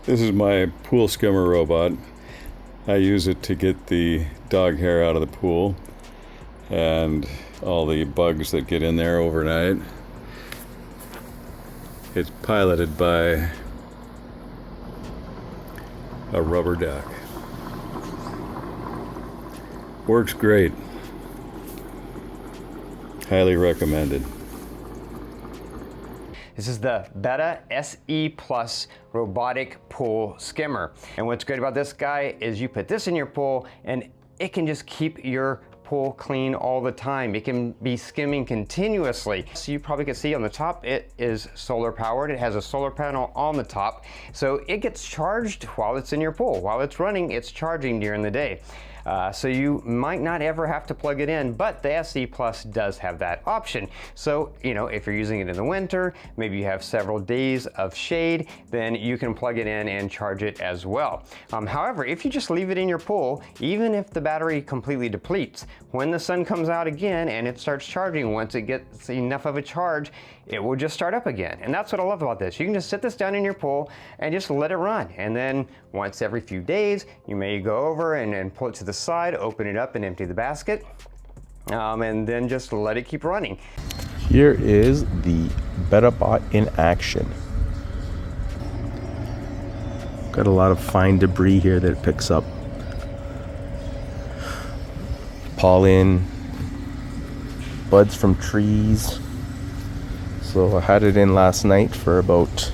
This is my pool skimmer robot. I use it to get the dog hair out of the pool and all the bugs that get in there overnight. It's piloted by a rubber duck. Works great. Highly recommended. This is the Betta SE Plus Robotic Pool Skimmer. And what's great about this guy is you put this in your pool and it can just keep your pool clean all the time. It can be skimming continuously. So you probably can see on the top, it is solar powered. It has a solar panel on the top. So it gets charged while it's in your pool. While it's running, it's charging during the day. So you might not ever have to plug it in, but the SE Plus does have that option. So, you know, if you're using it in the winter, maybe you have several days of shade, then you can plug it in and charge it as well. However, if you just leave it in your pool, even if the battery completely depletes, when the sun comes out again and it starts charging, once it gets enough of a charge, it will just start up again. And that's what I love about this. You can just sit this down in your pool and just let it run. And then once every few days, you may go over and pull it to the side, open it up and empty the basket, and then just let it keep running. Here is the Betta bot in action. Got a lot of fine debris here that it picks up. Pollen, buds from trees. So I had it in last night for about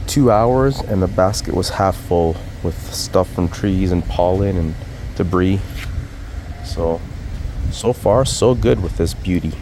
2 hours and the basket was half full with stuff from trees and pollen and debris. So far so good with this beauty.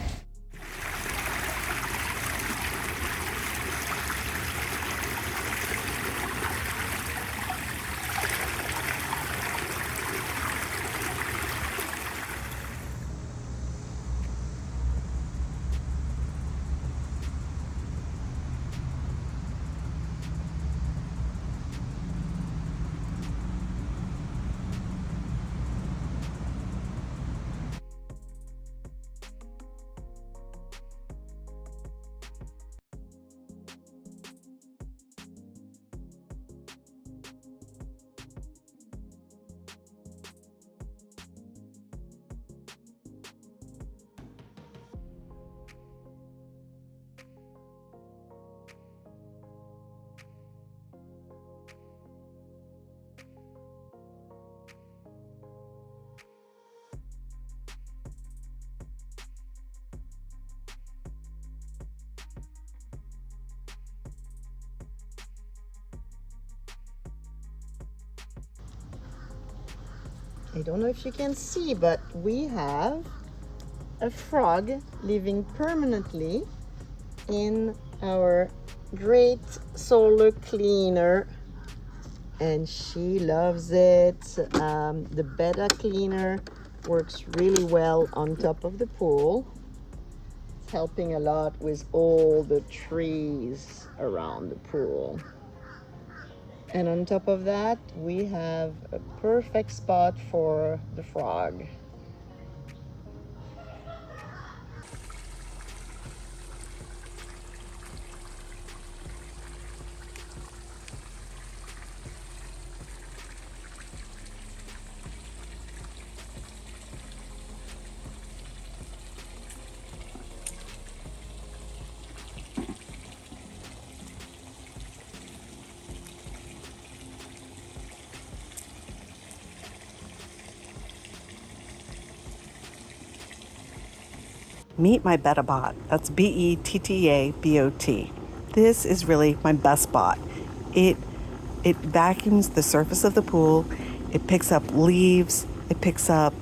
I don't know if you can see, but we have a frog living permanently in our great solar cleaner, and she loves it. The Betta cleaner works really well on top of the pool. It's helping a lot with all the trees around the pool. And on top of that, we have a perfect spot for the frog. Meet my Betta bot. That's B-E-T-T-A-B-O-T. This is really my best bot. It vacuums the surface of the pool. It picks up leaves. It picks up,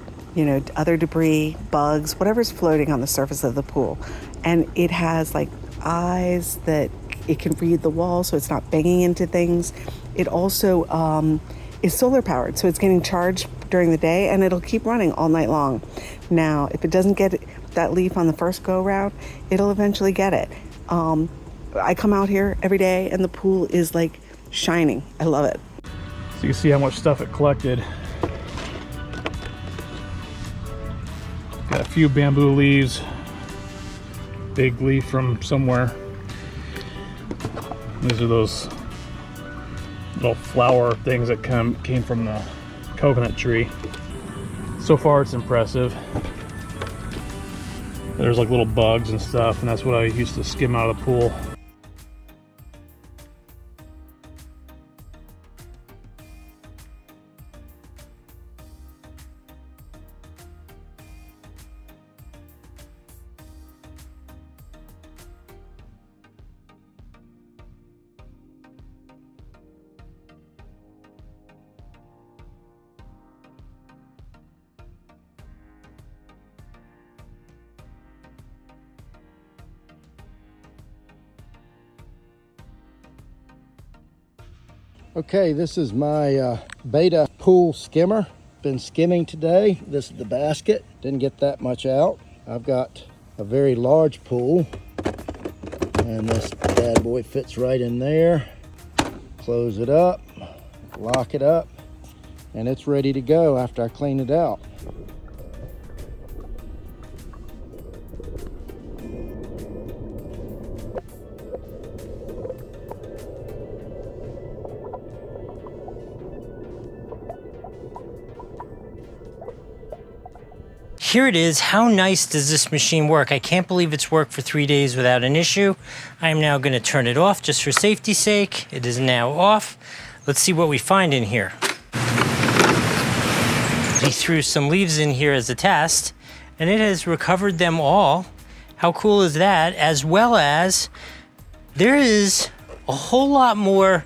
other debris, bugs, whatever's floating on the surface of the pool. And it has like eyes that it can read the wall, so it's not banging into things. It also is solar powered, so it's getting charged during the day and it'll keep running all night long. Now, if it doesn't get that leaf on the first go round, it'll eventually get it. I come out here every day and the pool is like shining. I love it. So you can see how much stuff it collected. Got a few bamboo leaves, big leaf from somewhere. These are those little flower things that came from the coconut tree. So far it's impressive. There's like little bugs and stuff, and that's what I used to skim out of the pool. Okay, this is my Betta pool skimmer. Been skimming today. This is the basket. Didn't get that much out. I've got a very large pool, and this bad boy fits right in there. Close it up, lock it up, and it's ready to go after I clean it out. Here it is. How nice does this machine work? I can't believe it's worked for 3 days without an issue. I am now going to turn it off just for safety's sake. It is now off. Let's see what we find in here. We threw some leaves in here as a test, and it has recovered them all. How cool is that? As well as there is a whole lot more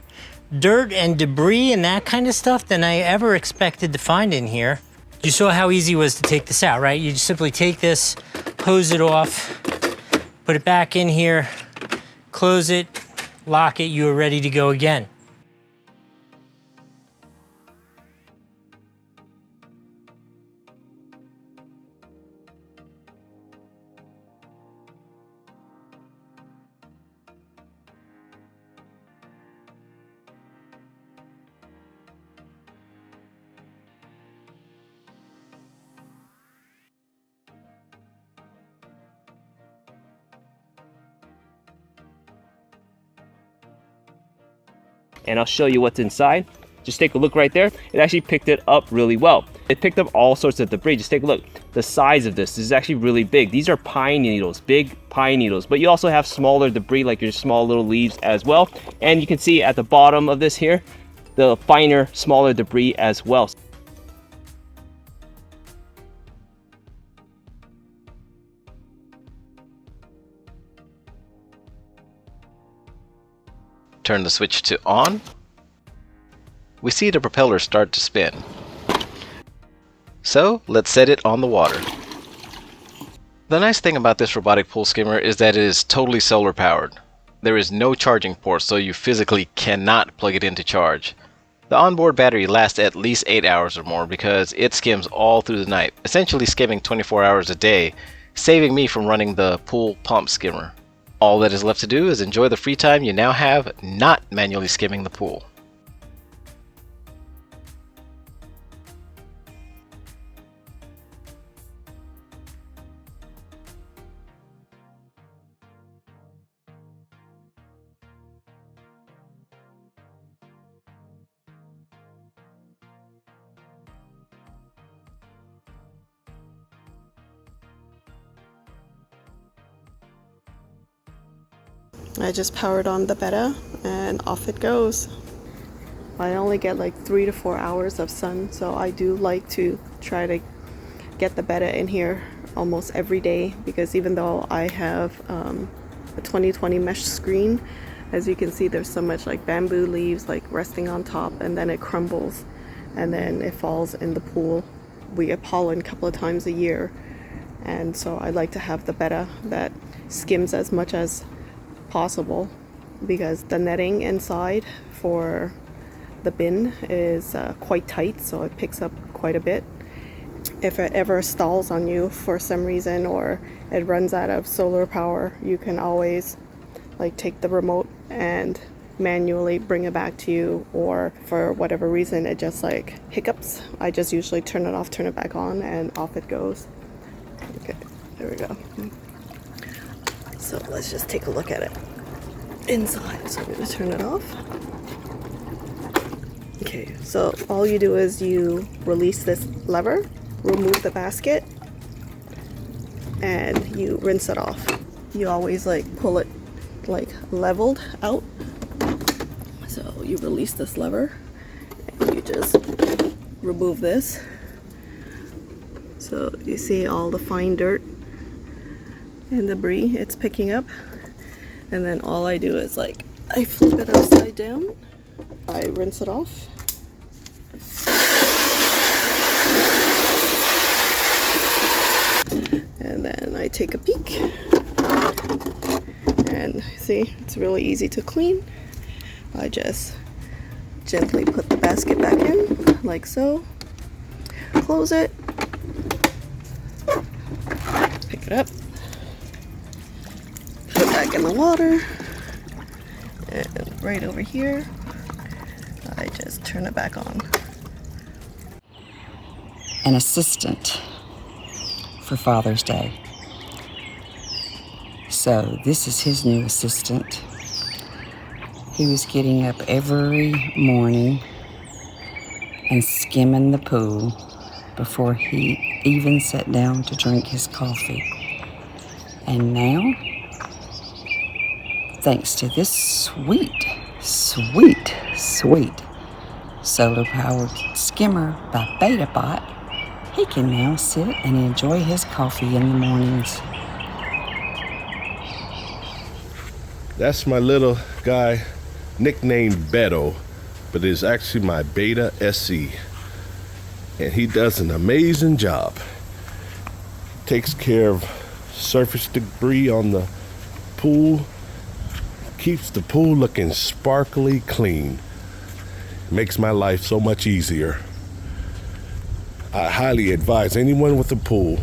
dirt and debris and that kind of stuff than I ever expected to find in here. You saw how easy it was to take this out, right? You just simply take this, hose it off, put it back in here, close it, lock it, you are ready to go again. And I'll show you what's inside. Just take a look right there. It actually picked it up really well. It picked up all sorts of debris. Just take a look. The size of this is actually really big. These are pine needles, big pine needles, but you also have smaller debris like your small little leaves as well. And you can see at the bottom of this here, the finer, smaller debris as well. Turn the switch to on. We see the propeller start to spin. So let's set it on the water. The nice thing about this robotic pool skimmer is that it is totally solar powered. There is no charging port, so you physically cannot plug it into charge. The onboard battery lasts at least 8 hours or more because it skims all through the night, essentially skimming 24 hours a day, saving me from running the pool pump skimmer. All that is left to do is enjoy the free time you now have not manually skimming the pool. I just powered on the Betta and off it goes. I only get like 3 to 4 hours of sun, so I do like to try to get the Betta in here almost every day, because even though I have a 20/20 mesh screen, as you can see there's so much like bamboo leaves like resting on top, and then it crumbles and then it falls in the pool. We get pollen a couple of times a year, and so I like to have the Betta that skims as much as possible, because the netting inside for the bin is quite tight, so it picks up quite a bit. If it ever stalls on you for some reason or it runs out of solar power, you can always like take the remote and manually bring it back to you, or for whatever reason it just like hiccups, I just usually turn it off, turn it back on, and off it goes. Okay, there we go. So let's just take a look at it inside. So I'm going to turn it off. Okay, so all you do is you release this lever, remove the basket, and you rinse it off. You always like pull it like leveled out. So you release this lever and you just remove this. So you see all the fine dirt and debris it's picking up. And then all I do is like, I flip it upside down, I rinse it off. And then I take a peek. And see, it's really easy to clean. I just gently put the basket back in, like so. Close it. Pick it up. Put it back in the water. And right over here, I just turn it back on. An assistant for Father's Day. So this is his new assistant. He was getting up every morning and skimming the pool before he even sat down to drink his coffee. And now, thanks to this sweet solar-powered skimmer by Betta, he can now sit and enjoy his coffee in the mornings. That's my little guy, nicknamed Betta, but it's actually my Betta SE. And he does an amazing job. Takes care of surface debris on the pool, keeps the pool looking sparkly clean. Makes my life so much easier. I highly advise anyone with a pool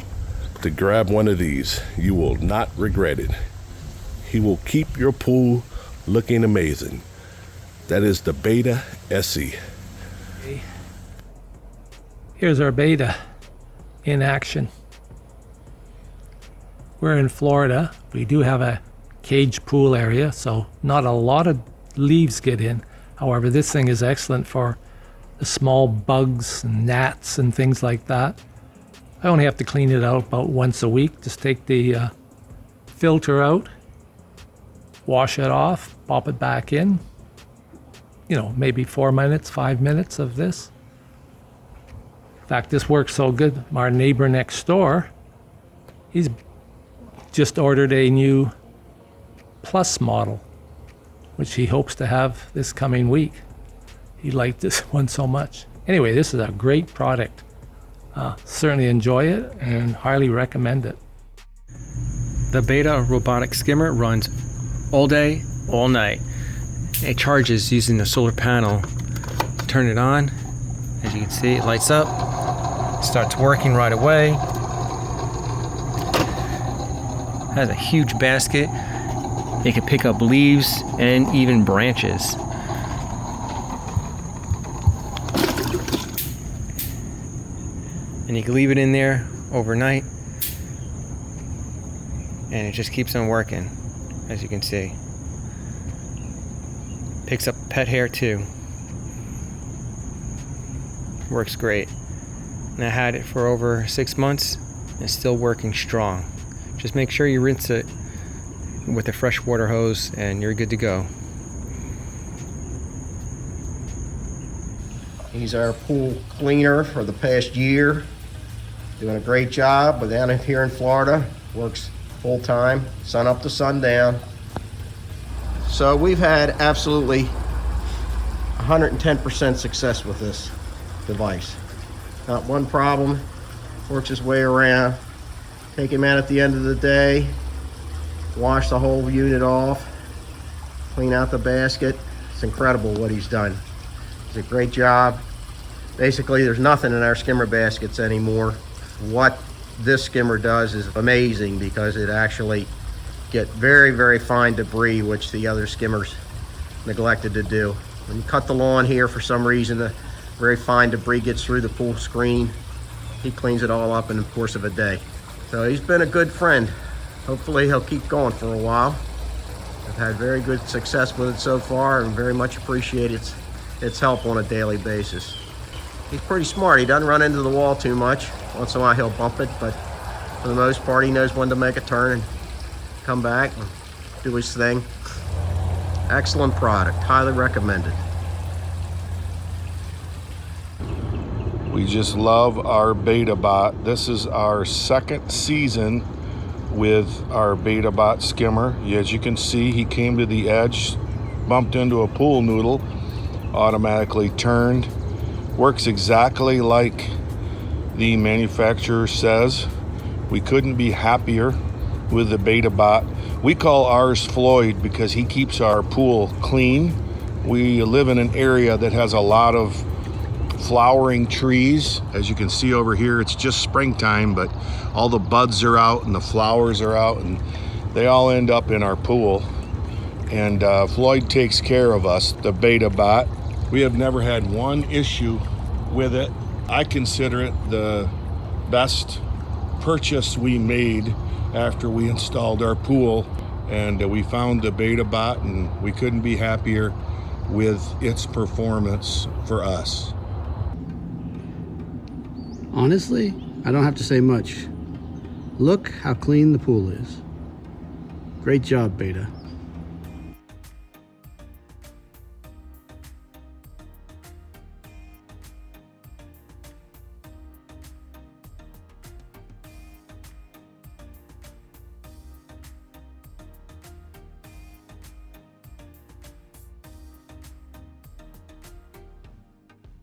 to grab one of these. You will not regret it. He will keep your pool looking amazing. That is the Betta SE. Here's our Betta in action. We're in Florida. We do have a cage pool area, so not a lot of leaves get in. However, this thing is excellent for the small bugs and gnats and things like that. I only have to clean it out about once a week. Just take the filter out, wash it off, pop it back in. You know, maybe 4 minutes, 5 minutes of this. In fact, this works so good. Our neighbor next door, he's just ordered a new Plus model, which he hopes to have this coming week. He liked this one so much. Anyway, this is a great product. Certainly enjoy it and highly recommend it. The Betta robotic skimmer runs all day, all night. It charges using the solar panel. Turn it on. As you can see, it lights up. Starts working right away. Has a huge basket. It can pick up leaves and even branches. And you can leave it in there overnight. And it just keeps on working, as you can see. Picks up pet hair too. Works great. And I had it for over 6 months and it's still working strong. Just make sure you rinse it with a fresh water hose and you're good to go. He's our pool cleaner for the past year. Doing a great job. But down here in Florida, works full time, sun up to sundown. So we've had absolutely 110% success with this device. Not one problem. Works his way around. Take him out at the end of the day, wash the whole unit off, clean out the basket. It's incredible what he's done. He's a great job. Basically, there's nothing in our skimmer baskets anymore. What this skimmer does is amazing because it actually get very, very fine debris, which the other skimmers neglected to do. When you cut the lawn here, for some reason, the very fine debris gets through the pool screen. He cleans it all up in the course of a day. So he's been a good friend. Hopefully he'll keep going for a while. I've had very good success with it so far and very much appreciate its It's help on a daily basis. He's pretty smart. He doesn't run into the wall too much. Once in a while he'll bump it, but for the most part he knows when to make a turn and come back and do his thing. Excellent product, highly recommended. We just love our Betta bot. This is our second season with our Betta bot skimmer. As you can see, he came to the edge, bumped into a pool noodle, automatically turned. Works exactly like the manufacturer says. We couldn't be happier with the Betta bot. We call ours Floyd because he keeps our pool clean. We live in an area that has a lot of flowering trees. As you can see over here, it's just springtime, but all the buds are out and the flowers are out, and they all end up in our pool. And Floyd takes care of us, the Betta bot. We have never had one issue with it. I consider it the best purchase we made after we installed our pool, and we found the Betta bot, and we couldn't be happier with its performance for us. Honestly, I don't have to say much. Look how clean the pool is. Great job, Betta.